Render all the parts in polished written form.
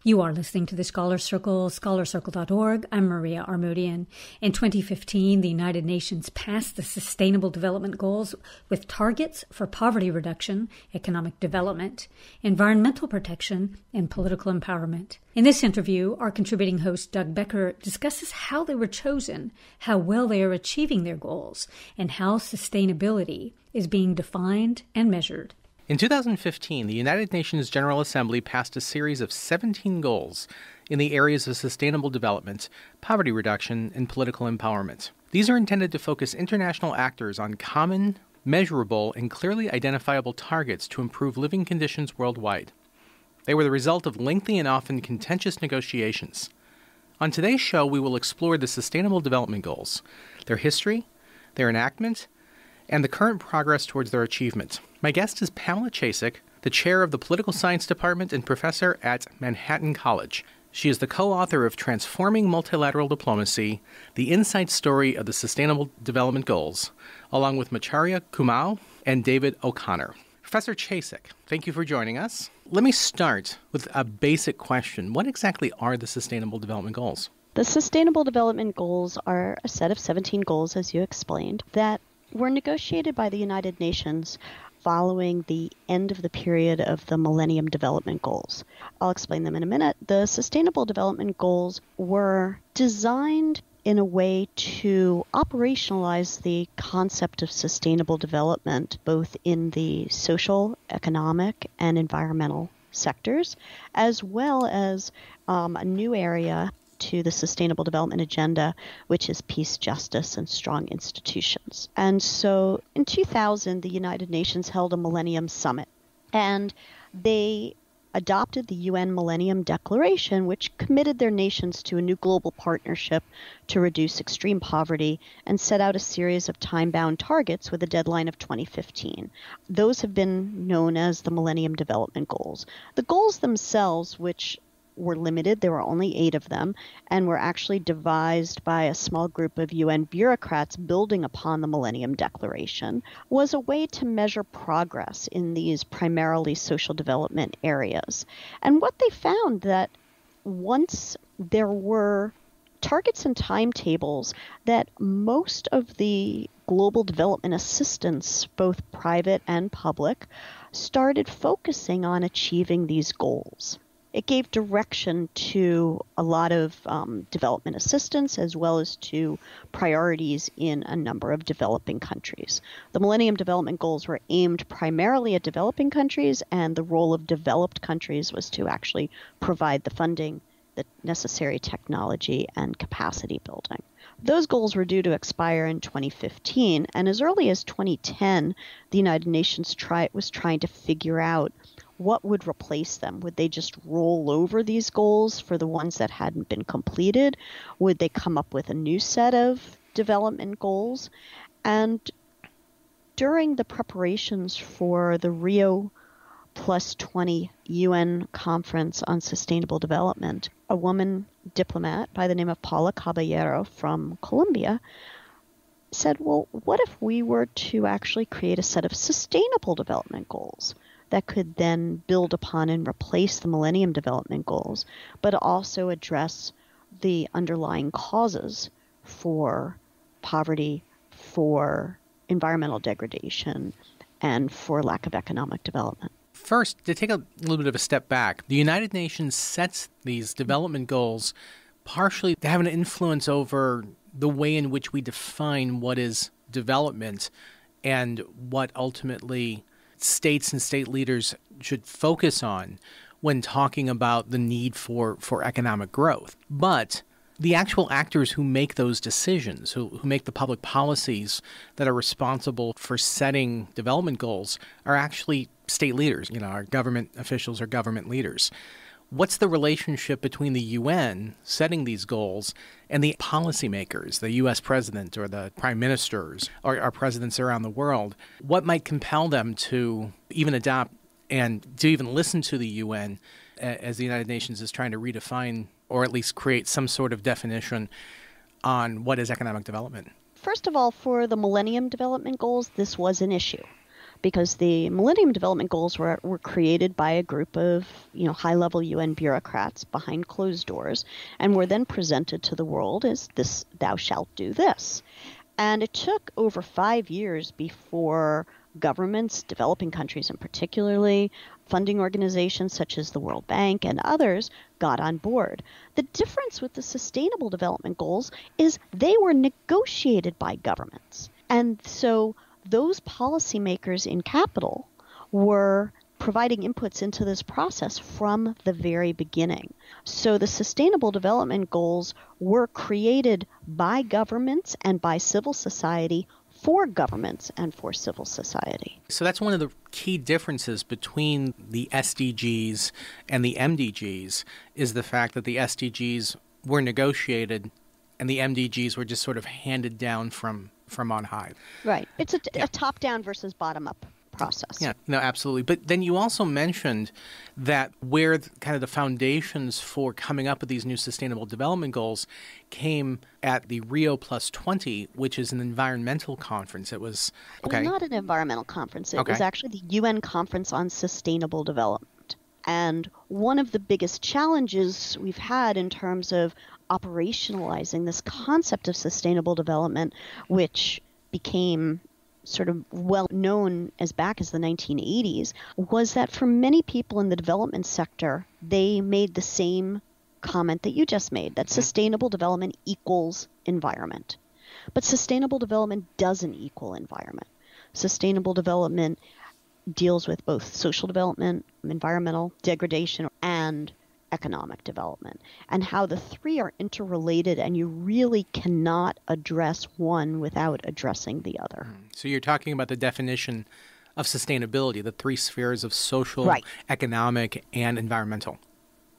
You are listening to the Scholar Circle, scholarcircle.org. I'm Maria Armodian. In 2015, the United Nations passed the Sustainable Development Goals with targets for poverty reduction, economic development, environmental protection, and political empowerment. In this interview, our contributing host, Doug Becker, discusses how they were chosen, how well they are achieving their goals, and how sustainability is being defined and measured. In 2015, the United Nations General Assembly passed a series of 17 goals in the areas of sustainable development, poverty reduction, and political empowerment. These are intended to focus international actors on common, measurable, and clearly identifiable targets to improve living conditions worldwide. They were the result of lengthy and often contentious negotiations. On today's show, we will explore the Sustainable Development Goals, their history, their enactment, and the current progress towards their achievement. My guest is Pamela Chasek, the chair of the Political Science Department and professor at Manhattan College. She is the co-author of Transforming Multilateral Diplomacy, the inside story of the Sustainable Development Goals, along with Macharia Kumau and David O'Connor. Professor Chasek, thank you for joining us. Let me start with a basic question. What exactly are the Sustainable Development Goals? The Sustainable Development Goals are a set of 17 goals, as you explained, that were negotiated by the United Nations following the end of the period of the Millennium Development Goals. I'll explain them in a minute. The Sustainable Development Goals were designed in a way to operationalize the concept of sustainable development, both in the social, economic, and environmental sectors, as well as a new area to the Sustainable Development Agenda, which is peace, justice, and strong institutions. And so in 2000, the United Nations held a Millennium Summit, and they adopted the UN Millennium Declaration, which committed their nations to a new global partnership to reduce extreme poverty and set out a series of time-bound targets with a deadline of 2015. Those have been known as the Millennium Development Goals. The goals themselves, which were limited, there were only 8 of them, and were actually devised by a small group of UN bureaucrats building upon the Millennium Declaration, was a way to measure progress in these primarily social development areas. And what they found that once there were targets and timetables, that most of the global development assistance, both private and public, started focusing on achieving these goals. It gave direction to a lot of development assistance as well as to priorities in a number of developing countries. The Millennium Development Goals were aimed primarily at developing countries, and the role of developed countries was to actually provide the funding, the necessary technology, and capacity building. Those goals were due to expire in 2015, and as early as 2010, the United Nations was trying to figure out what would replace them. Would they just roll over these goals for the ones that hadn't been completed? Would they come up with a new set of development goals? And during the preparations for the Rio +20 UN Conference on Sustainable Development, a woman diplomat by the name of Paula Caballero from Colombia said, well, what if we were to actually create a set of sustainable development goals that could then build upon and replace the Millennium Development Goals, but also address the underlying causes for poverty, for environmental degradation, and for lack of economic development. First, to take a little bit of a step back, the United Nations sets these development goals partially to have an influence over the way in which we define what is development and what ultimately states and state leaders should focus on when talking about the need for economic growth. But the actual actors who make those decisions, who make the public policies that are responsible for setting development goals, are actually state leaders, our government officials or government leaders. What's the relationship between the UN setting these goals and the policymakers, the U.S. president or the prime ministers or our presidents around the world? What might compel them to even adopt and to even listen to the UN as the United Nations is trying to redefine or at least create some sort of definition on what is economic development? First of all, for the Millennium Development Goals, this was an issue, because the Millennium Development Goals were created by a group of, high-level UN bureaucrats behind closed doors and were then presented to the world as this, thou shalt do this. And it took over 5 years before governments, developing countries in particularly, funding organizations such as the World Bank and others got on board. The difference with the Sustainable Development Goals is they were negotiated by governments. And so those policymakers in capital were providing inputs into this process from the very beginning. So the Sustainable Development Goals were created by governments and by civil society for governments and for civil society. So that's one of the key differences between the SDGs and the MDGs is the fact that the SDGs were negotiated and the MDGs were just sort of handed down from on high. Right. It's a top-down versus bottom-up process. Yeah, no, absolutely. But then you also mentioned that where kind of the foundations for coming up with these new Sustainable Development Goals came at the Rio Plus 20, which is an environmental conference. It was not an environmental conference. It was actually the UN Conference on Sustainable Development. And one of the biggest challenges we've had in terms of operationalizing this concept of sustainable development, which became sort of well known as back as the 1980s, was that for many people in the development sector, they made the same comment that you just made, that sustainable development equals environment. But sustainable development doesn't equal environment. Sustainable development deals with both social development, environmental degradation, and economic development, and how the three are interrelated, and you really cannot address one without addressing the other. So you're talking about the definition of sustainability, the three spheres of social, right, economic, and environmental.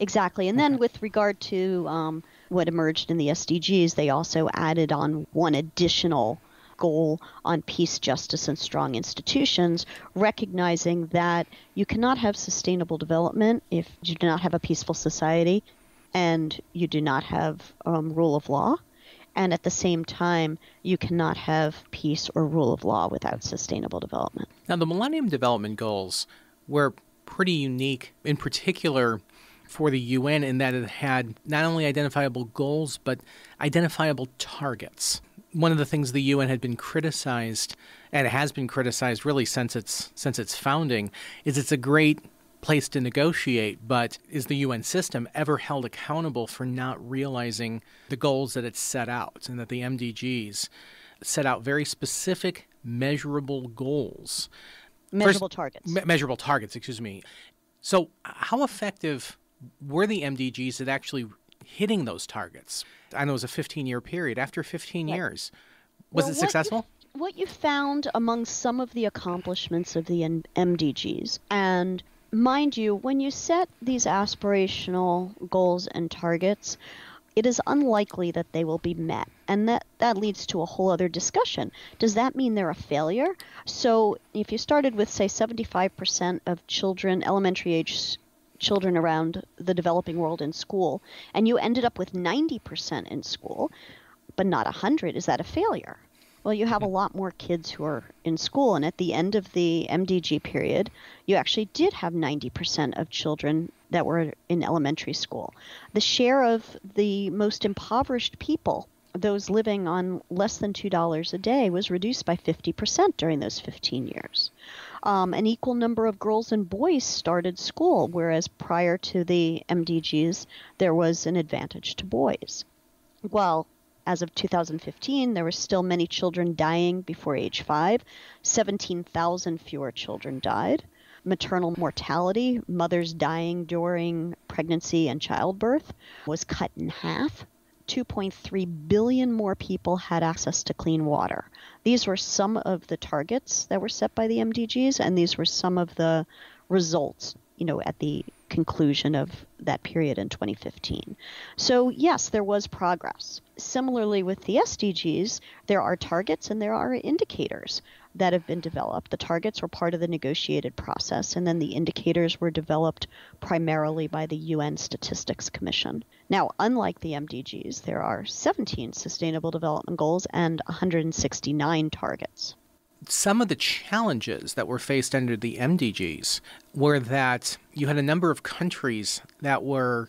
Exactly. And then with regard to what emerged in the SDGs, they also added on one additional goal on peace, justice, and strong institutions, recognizing that you cannot have sustainable development if you do not have a peaceful society and you do not have rule of law. And at the same time, you cannot have peace or rule of law without sustainable development. Now, the Millennium Development Goals were pretty unique, in particular for the UN, in that it had not only identifiable goals, but identifiable targets. One of the things the UN had been criticized, and it has been criticized really since its founding, is it's a great place to negotiate, but is the UN system ever held accountable for not realizing the goals that it set out, and that the MDGs set out very specific, measurable goals. Measurable targets. Measurable targets, excuse me. So how effective were the MDGs at actually hitting those targets? I know it was a 15-year period. After 15 years, was it successful? What you found among some of the accomplishments of the MDGs, and mind you, when you set these aspirational goals and targets, it is unlikely that they will be met. And that leads to a whole other discussion. Does that mean they're a failure? So if you started with, say, 75% of children, elementary age children around the developing world in school, and you ended up with 90% in school, but not 100, is that a failure? Well, you have a lot more kids who are in school, and at the end of the MDG period, you actually did have 90% of children that were in elementary school. The share of the most impoverished people, those living on less than $2 a day, was reduced by 50% during those 15 years. An equal number of girls and boys started school, whereas prior to the MDGs, there was an advantage to boys. Well, as of 2015, there were still many children dying before age 5. 17,000 fewer children died. Maternal mortality, mothers dying during pregnancy and childbirth, was cut in half. 2.3 billion more people had access to clean water. These were some of the targets that were set by the MDGs, and these were some of the results, at the conclusion of that period in 2015. So yes, there was progress. Similarly with the SDGs, there are targets and there are indicators that have been developed. The targets were part of the negotiated process, and then the indicators were developed primarily by the UN Statistics Commission. Now, unlike the MDGs, there are 17 Sustainable Development Goals and 169 targets. some of the challenges that were faced under the MDGs were that you had a number of countries that were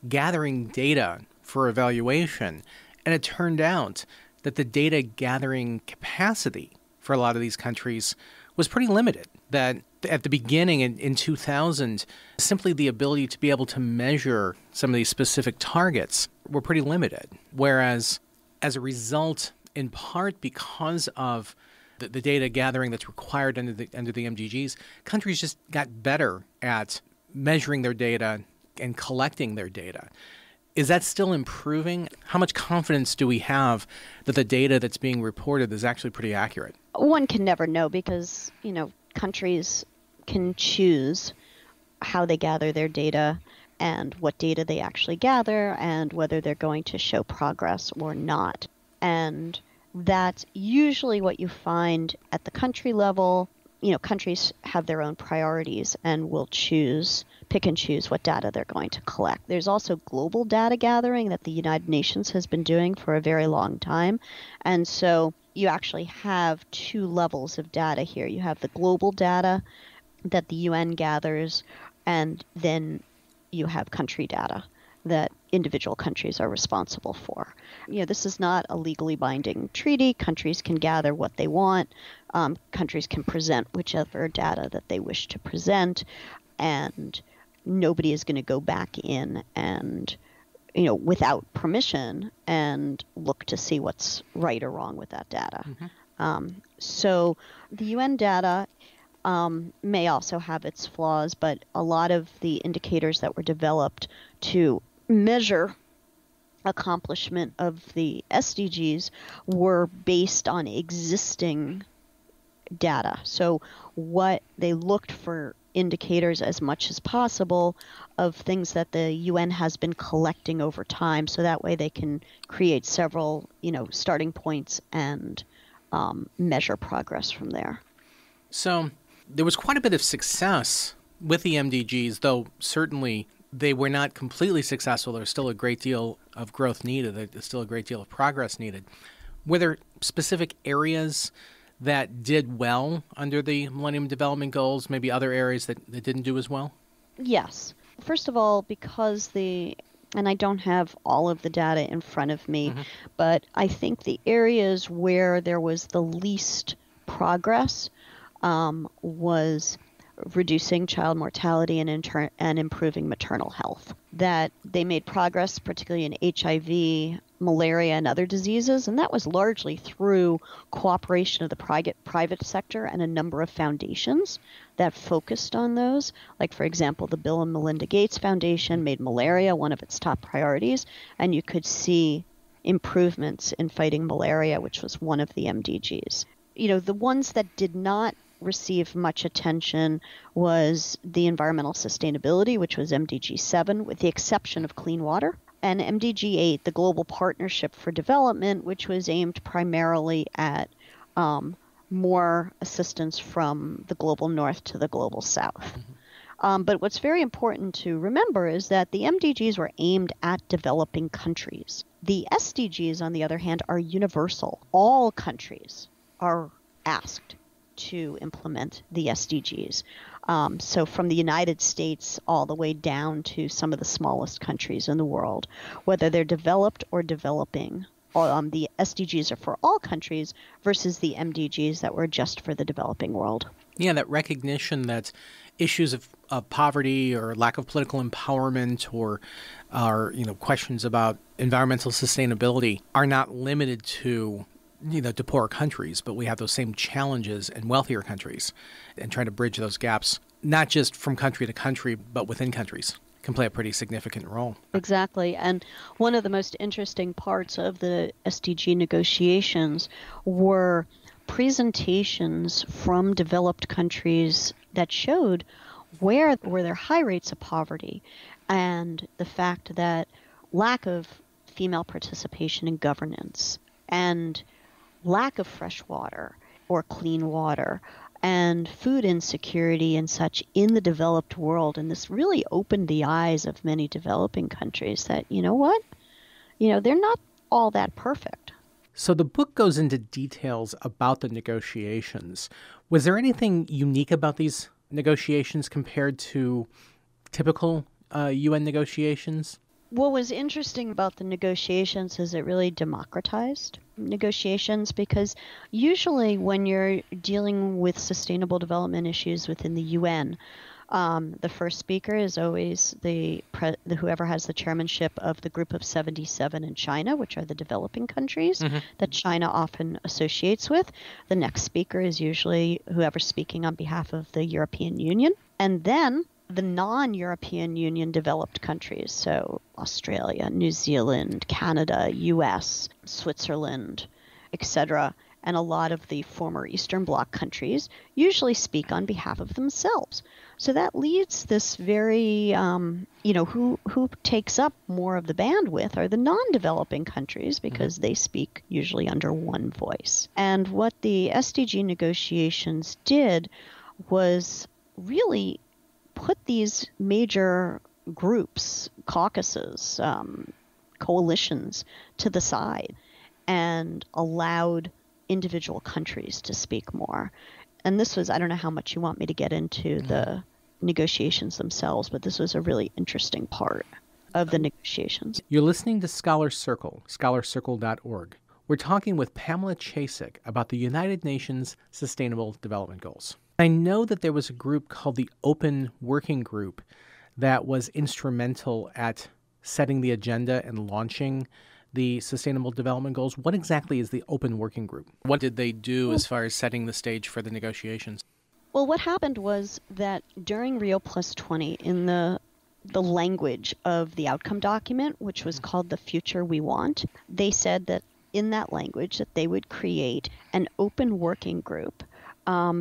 gathering data for evaluation, and it turned out that the data gathering capacity for a lot of these countries was pretty limited. That at the beginning in 2000, simply the ability to be able to measure some of these specific targets were pretty limited. Whereas as a result, in part because of the data gathering that's required under the MDGs, countries just got better at measuring their data and collecting their data. Is that still improving? How much confidence do we have that the data that's being reported is actually pretty accurate? One can never know because, countries can choose how they gather their data and what data they actually gather and whether they're going to show progress or not. And that's usually what you find at the country level. Countries have their own priorities and will pick and choose what data they're going to collect. There's also global data gathering that the United Nations has been doing for a very long time. And so you actually have two levels of data here. You have the global data that the UN gathers, and then you have country data that individual countries are responsible for. This is not a legally binding treaty. Countries can gather what they want. Countries can present whichever data that they wish to present, and nobody is going to go back in and, without permission and look to see what's right or wrong with that data. Mm-hmm. So the UN data may also have its flaws, but a lot of the indicators that were developed to measure accomplishment of the SDGs were based on existing data. So what they looked for indicators as much as possible of things that the UN has been collecting over time, so that way they can create several, starting points and measure progress from there. So there was quite a bit of success with the MDGs, though certainly they were not completely successful. There's still a great deal of growth needed. There's still a great deal of progress needed. Were there specific areas that did well under the Millennium Development Goals, maybe other areas that didn't do as well? Yes. First of all, because and I don't have all of the data in front of me, mm-hmm. but I think the areas where there was the least progress was reducing child mortality and improving maternal health. That they made progress, particularly in HIV, malaria, and other diseases, and that was largely through cooperation of the private sector and a number of foundations that focused on those. Like, for example, the Bill and Melinda Gates Foundation made malaria one of its top priorities, and you could see improvements in fighting malaria, which was one of the MDGs. The ones that did not receive much attention was the environmental sustainability, which was MDG 7, with the exception of clean water, and MDG 8, the Global Partnership for Development, which was aimed primarily at more assistance from the global north to the global south. Mm-hmm. But what's very important to remember is that the MDGs were aimed at developing countries. The SDGs, on the other hand, are universal. All countries are asked to implement the SDGs. So from the United States all the way down to some of the smallest countries in the world, whether they're developed or developing, the SDGs are for all countries versus the MDGs that were just for the developing world. Yeah, that recognition that issues of poverty or lack of political empowerment or questions about environmental sustainability are not limited to poorer countries, but we have those same challenges in wealthier countries, and trying to bridge those gaps, not just from country to country, but within countries, can play a pretty significant role. Exactly. And one of the most interesting parts of the SDG negotiations were presentations from developed countries that showed where were there high rates of poverty, and the fact that lack of female participation in governance and lack of fresh water or clean water and food insecurity and such in the developed world. And this really opened the eyes of many developing countries that, they're not all that perfect. So the book goes into details about the negotiations. Was there anything unique about these negotiations compared to typical UN negotiations? What was interesting about the negotiations is it really democratized negotiations, because usually when you're dealing with sustainable development issues within the UN, the first speaker is always the whoever has the chairmanship of the group of 77 in China, which are the developing countries that China often associates with. The next speaker is usually whoever's speaking on behalf of the European Union. And then the non-European Union developed countries, so Australia, New Zealand, Canada, US, Switzerland, etc., and a lot of the former Eastern Bloc countries usually speak on behalf of themselves. So that leads this very, who takes up more of the bandwidth are the non-developing countries, because they speak usually under one voice. And what the SDG negotiations did was really put these major groups, caucuses, coalitions to the side and allowed individual countries to speak more. And this was, I don't know how much you want me to get into the negotiations themselves, but this was a really interesting part of the negotiations. You're listening to Scholar Circle, scholarcircle.org. We're talking with Pamela Chasek about the United Nations Sustainable Development Goals. I know that there was a group called the Open Working Group that was instrumental at setting the agenda and launching the Sustainable Development Goals. What exactly is the Open Working Group? What did they do as far as setting the stage for the negotiations? Well, what happened was that during Rio Plus 20, in the language of the outcome document, which was called The Future We Want, they said that in that language that they would create an open working group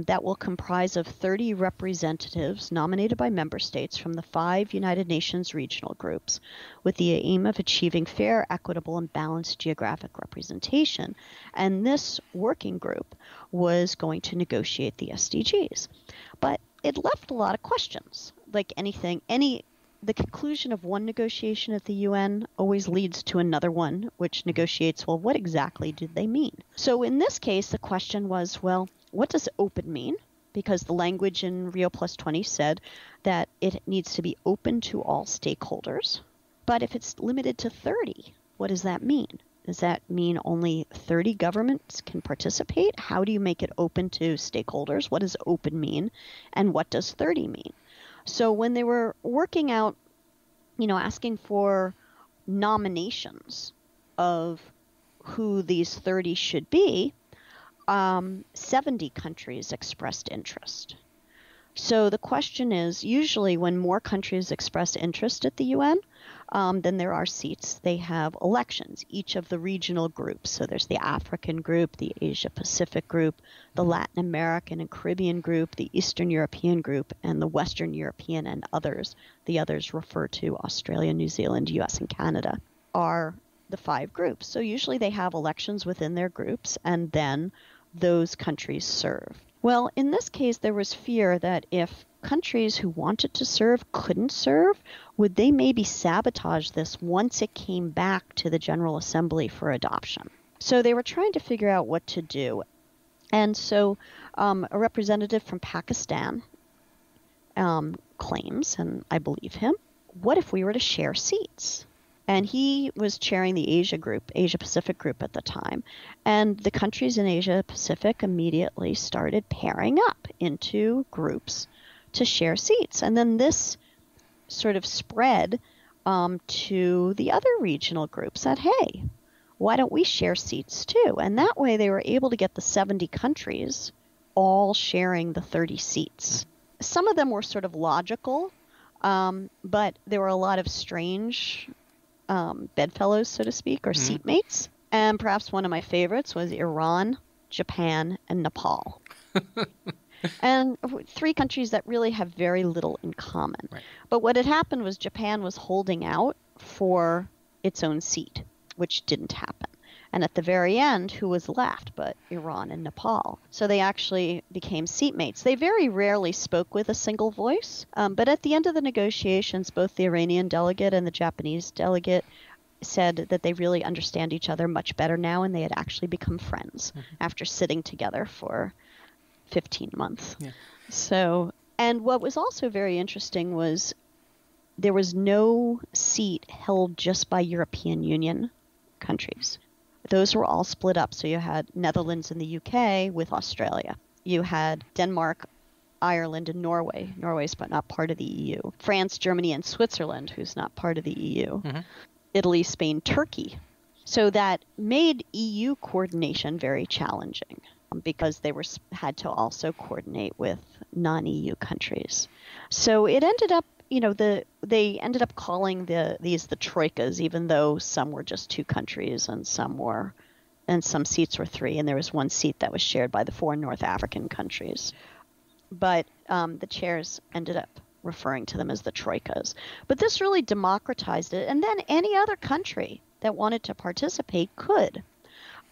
that will comprise of 30 representatives nominated by member states from the 5 United Nations regional groups, with the aim of achieving fair, equitable, and balanced geographic representation. And this working group was going to negotiate the SDGs. But it left a lot of questions. Like the conclusion of one negotiation at the UN always leads to another one, which negotiates, well, what exactly did they mean? So in this case, the question was, well, what does open mean? Because the language in Rio Plus 20 said that it needs to be open to all stakeholders. But if it's limited to 30, what does that mean? Does that mean only 30 governments can participate? How do you make it open to stakeholders? What does open mean? And what does 30 mean? So when they were working out, asking for nominations of who these 30 should be, 70 countries expressed interest. So the question is, usually when more countries express interest at the UN, then there are seats. They have elections, each of the regional groups. So there's the African group, the Asia Pacific group, the Latin American and Caribbean group, the Eastern European group, and the Western European and others. The others refer to Australia, New Zealand, US, and Canada, are the 5 groups. So usually they have elections within their groups, and then those countries serve. Well, in this case, there was fear that if countries who wanted to serve couldn't serve, would they maybe sabotage this once it came back to the General Assembly for adoption? So they were trying to figure out what to do. And so a representative from Pakistan claims, and I believe him, what if we were to share seats? And he was chairing the Asia Pacific group at the time. And the countries in Asia Pacific immediately started pairing up into groups to share seats. And then this sort of spread to the other regional groups that, hey, why don't we share seats too? And that way they were able to get the 70 countries all sharing the 30 seats. Some of them were sort of logical, but there were a lot of strange bedfellows, so to speak, or seatmates. And perhaps one of my favorites was Iran, Japan, and Nepal. And 3 countries that really have very little in common. Right. But what had happened was Japan was holding out for its own seat, which didn't happen. And at the very end, who was left but Iran and Nepal? So they actually became seatmates. They very rarely spoke with a single voice. But at the end of the negotiations, both the Iranian delegate and the Japanese delegate said that they really understand each other much better now, and they had actually become friends after sitting together for 15 months. Yeah. So, and what was also very interesting was there was no seat held just by European Union countries. Those were all split up. So you had Netherlands and the UK with Australia. You had Denmark, Ireland, and Norway. Norway's but not part of the EU. France, Germany, and Switzerland, who's not part of the EU. Italy, Spain, Turkey. So that made EU coordination very challenging because they had to also coordinate with non-EU countries. So it ended up, they ended up calling these the troikas, even though some were just 2 countries and some seats were 3, and there was 1 seat that was shared by the 4 North African countries. But the chairs ended up referring to them as the troikas. But this really democratized it, and then any other country that wanted to participate could.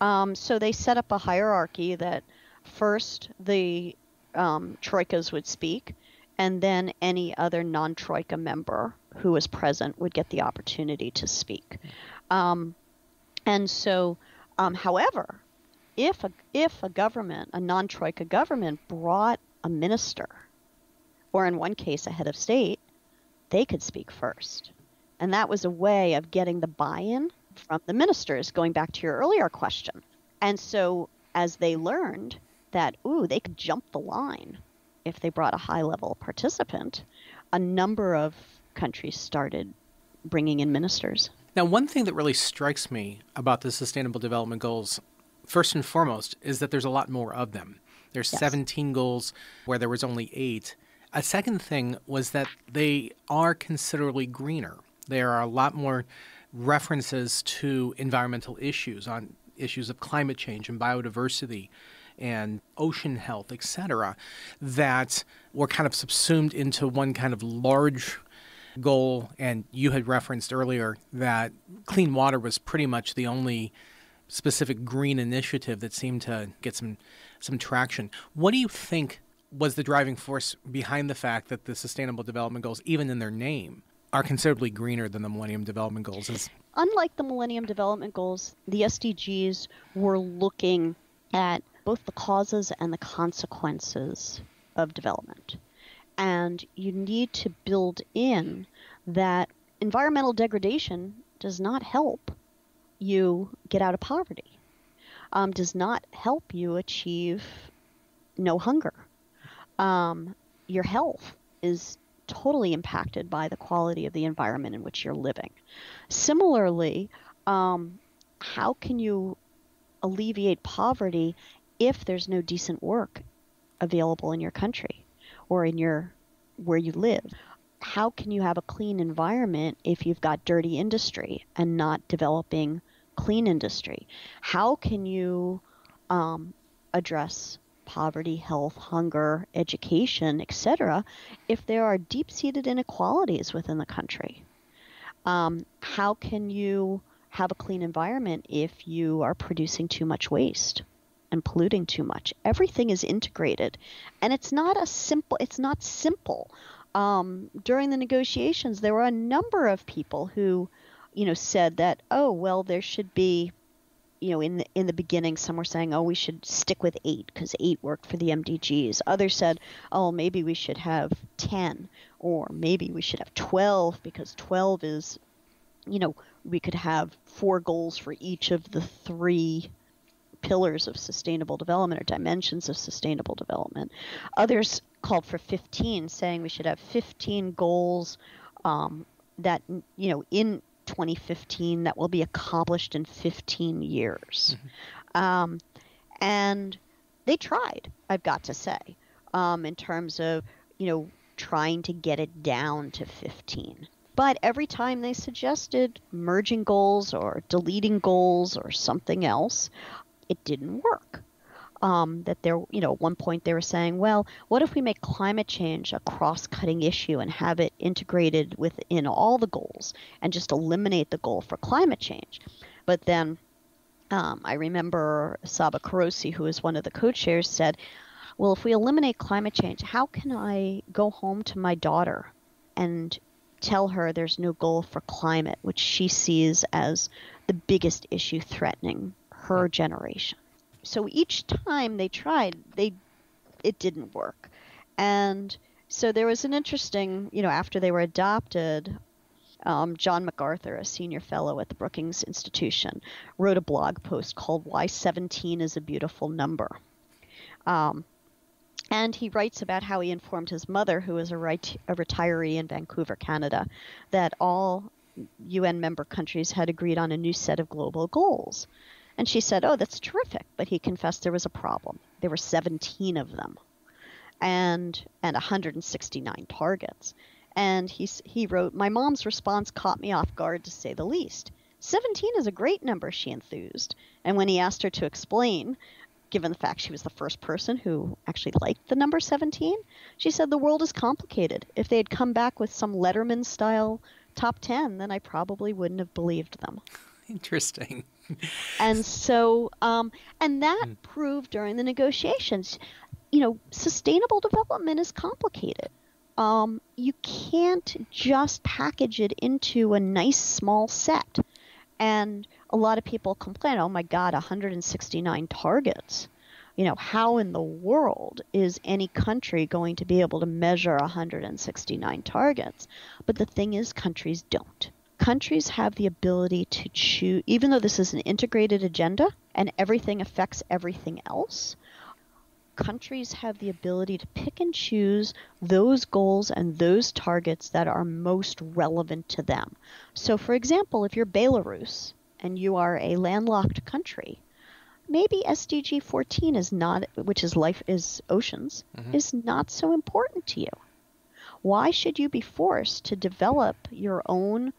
So they set up a hierarchy that first the troikas would speak, and then any other non-troika member who was present would get the opportunity to speak. And so, however, if a government, a non-troika government, brought a minister, or in one case a head of state, they could speak first. And that was a way of getting the buy-in from the ministers, going back to your earlier question. And so as they learned that, they could jump the line if they brought a high-level participant, a number of countries started bringing in ministers. Now, one thing that really strikes me about the Sustainable Development Goals, first and foremost, is that there's a lot more of them. There's 17 goals where there was only 8. A second thing was that they are considerably greener. There are a lot more references to environmental issues, on issues of climate change and biodiversity and ocean health, etc., that were kind of subsumed into one kind of large goal. And you had referenced earlier that clean water was pretty much the only specific green initiative that seemed to get some traction. What do you think was the driving force behind the fact that the Sustainable Development Goals, even in their name, are considerably greener than the Millennium Development Goals? Unlike the Millennium Development Goals, the SDGs were looking at both the causes and the consequences of development. And you need to build in that environmental degradation does not help you get out of poverty, does not help you achieve no hunger. Your health is totally impacted by the quality of the environment in which you're living. Similarly, how can you alleviate poverty if there's no decent work available in your country or in where you live? How can you have a clean environment if you've got dirty industry and not developing clean industry? How can you address poverty, health, hunger, education, etc., if there are deep-seated inequalities within the country? How can you have a clean environment if you are producing too much waste and polluting too much? Everything is integrated, and it's not simple. During the negotiations, there were a number of people who, said that, there should be, in the beginning, some were saying, we should stick with 8 because 8 worked for the MDGs. Others said, maybe we should have 10, or maybe we should have 12 because 12 is, we could have 4 goals for each of the 3 pillars of sustainable development or dimensions of sustainable development. Others called for 15, saying we should have 15 goals that, in 2015 that will be accomplished in 15 years. And they tried, I've got to say, in terms of, trying to get it down to 15. But every time they suggested merging goals or deleting goals or something else, it didn't work. That there, at one point they were saying, well, what if we make climate change a cross-cutting issue and have it integrated within all the goals and just eliminate the goal for climate change? But then I remember Saba Karosi, who is one of the co-chairs, said, well, if we eliminate climate change, how can I go home to my daughter and tell her there's no goal for climate, which she sees as the biggest issue threatening her generation. So each time they tried, it didn't work. And so there was an interesting, after they were adopted, John MacArthur, a senior fellow at the Brookings Institution, wrote a blog post called Why 17 is a Beautiful Number. And he writes about how he informed his mother, who is a retiree in Vancouver, Canada, that all UN member countries had agreed on a new set of global goals. And she said, "Oh, that's terrific." But he confessed there was a problem. There were 17 of them and 169 targets. And he wrote, "My mom's response caught me off guard, to say the least. 17 is a great number," she enthused. And when he asked her to explain, given the fact she was the first person who actually liked the number 17, she said, "The world is complicated. If they had come back with some Letterman-style top 10, then I probably wouldn't have believed them." Interesting. And so, and that proved during the negotiations, sustainable development is complicated. You can't just package it into a nice small set. And a lot of people complain, "Oh my God, 169 targets. How in the world is any country going to be able to measure 169 targets?" But the thing is, countries don't. Countries have the ability to choose, even though this is an integrated agenda and everything affects everything else, countries have the ability to pick and choose those goals and those targets that are most relevant to them. So, for example, if you're Belarus and you are a landlocked country, maybe SDG 14 is not, which is life is oceans, is not so important to you. Why should you be forced to develop your own,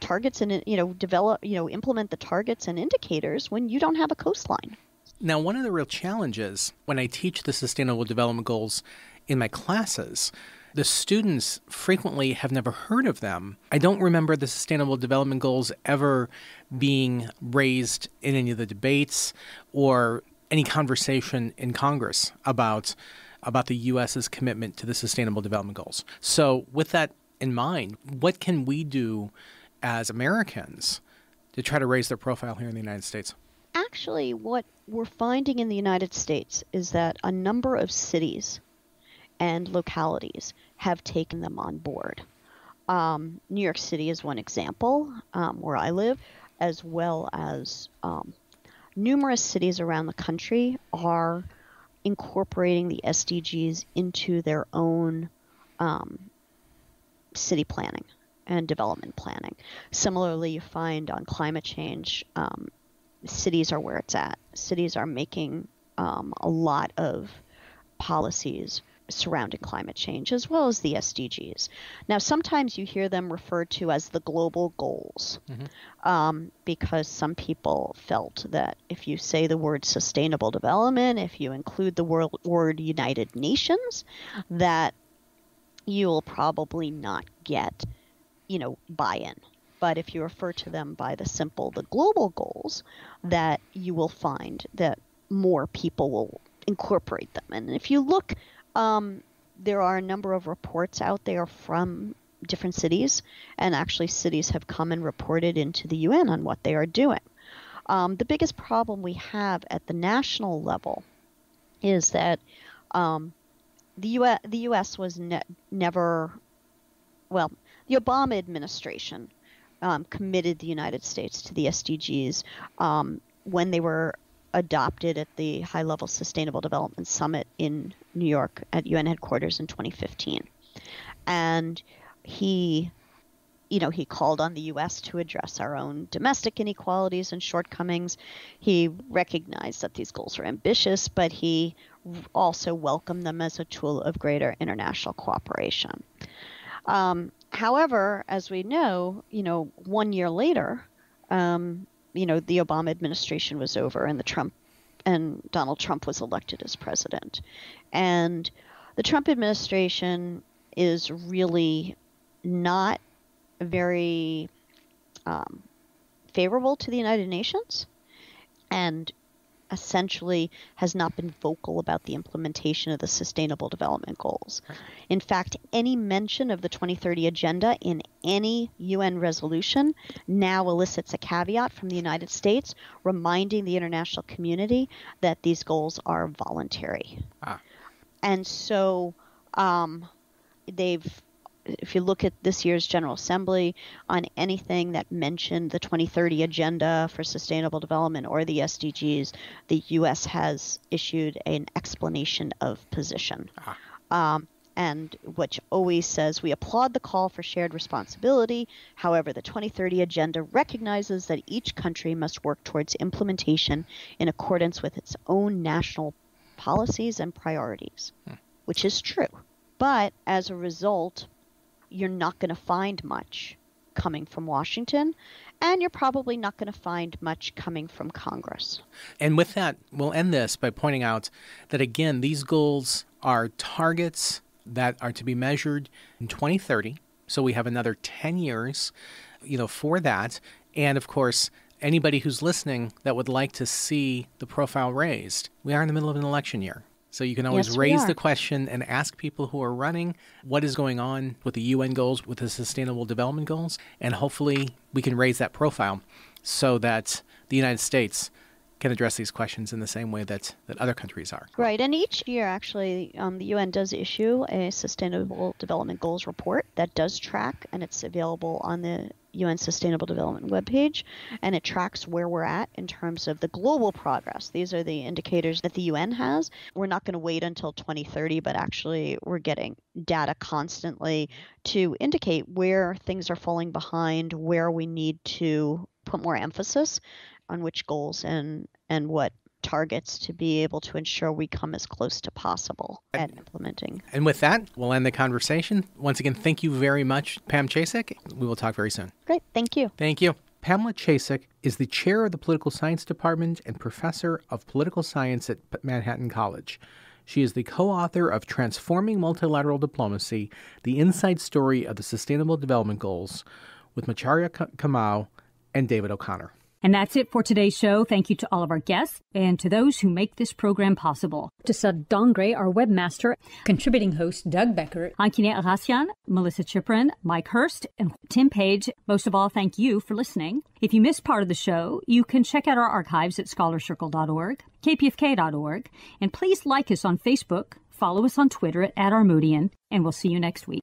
targets and, implement the targets and indicators when you don't have a coastline? Now, one of the real challenges when I teach the Sustainable Development Goals in my classes, the students frequently have never heard of them. I don't remember the Sustainable Development Goals ever being raised in any of the debates or any conversation in Congress about the U.S.'s commitment to the Sustainable Development Goals. So with that in mind, what can we do as Americans to try to raise their profile here in the United States? Actually, what we're finding in the United States is that a number of cities and localities have taken them on board. New York City is one example, where I live, as well as numerous cities around the country are incorporating the SDGs into their own city planning and development planning. Similarly, you find on climate change, cities are where it's at. Cities are making a lot of policies surrounding climate change, as well as the SDGs. Now, sometimes you hear them referred to as the global goals, because some people felt that if you say the word sustainable development, if you include the word United Nations, that you'll probably not get, buy-in. But if you refer to them by the global goals, that you will find that more people will incorporate them. And if you look, there are a number of reports out there from different cities, and actually cities have come and reported into the UN on what they are doing. The biggest problem we have at the national level is that the U.S. was never, well, the Obama administration committed the United States to the SDGs when they were adopted at the High-Level Sustainable Development Summit in New York at UN headquarters in 2015. And he called on the U.S. to address our own domestic inequalities and shortcomings. He recognized that these goals are ambitious, but he also welcomed them as a tool of greater international cooperation. However, as we know, 1 year later, the Obama administration was over and Donald Trump was elected as president. And the Trump administration is really not very favorable to the United Nations. And essentially has not been vocal about the implementation of the Sustainable Development Goals. In fact, any mention of the 2030 Agenda in any UN resolution now elicits a caveat from the United States reminding the international community that these goals are voluntary. And so if you look at this year's General Assembly, on anything that mentioned the 2030 Agenda for Sustainable Development or the SDGs, the U.S. has issued an explanation of position. And which always says, we applaud the call for shared responsibility. However, the 2030 Agenda recognizes that each country must work towards implementation in accordance with its own national policies and priorities, which is true. But as a result, you're not going to find much coming from Washington, and you're probably not going to find much coming from Congress. And with that, we'll end this by pointing out that, again, these goals are targets that are to be measured in 2030. So we have another 10 years, for that. And of course, anybody who's listening that would like to see the profile raised, we are in the middle of an election year. So you can always raise the question and ask people who are running what is going on with the UN goals, with the Sustainable Development Goals, and hopefully we can raise that profile so that the United States can address these questions in the same way that other countries are. Right. And each year, actually, the UN does issue a Sustainable Development Goals report that does track, and it's available on the UN Sustainable Development webpage, and it tracks where we're at in terms of the global progress. These are the indicators that the UN has. We're not going to wait until 2030, but actually we're getting data constantly to indicate where things are falling behind, where we need to put more emphasis on which goals and what targets to be able to ensure we come as close to possible at implementing. And with that, we'll end the conversation. Once again, thank you very much, Pam Chasek. We will talk very soon. Great. Thank you. Thank you. Pamela Chasek is the chair of the Political Science Department and professor of political science at Manhattan College. She is the co-author of Transforming Multilateral Diplomacy, the inside story of the Sustainable Development Goals, with Macharia Kamau and David O'Connor. And that's it for today's show. Thank you to all of our guests and to those who make this program possible. To Sud Dongre, our webmaster, contributing host Doug Becker, Ankine Arasian, Melissa Chiprin, Mike Hurst, and Tim Page. Most of all, thank you for listening. If you missed part of the show, you can check out our archives at scholarcircle.org, kpfk.org, and please like us on Facebook, follow us on Twitter at Armodian, and we'll see you next week.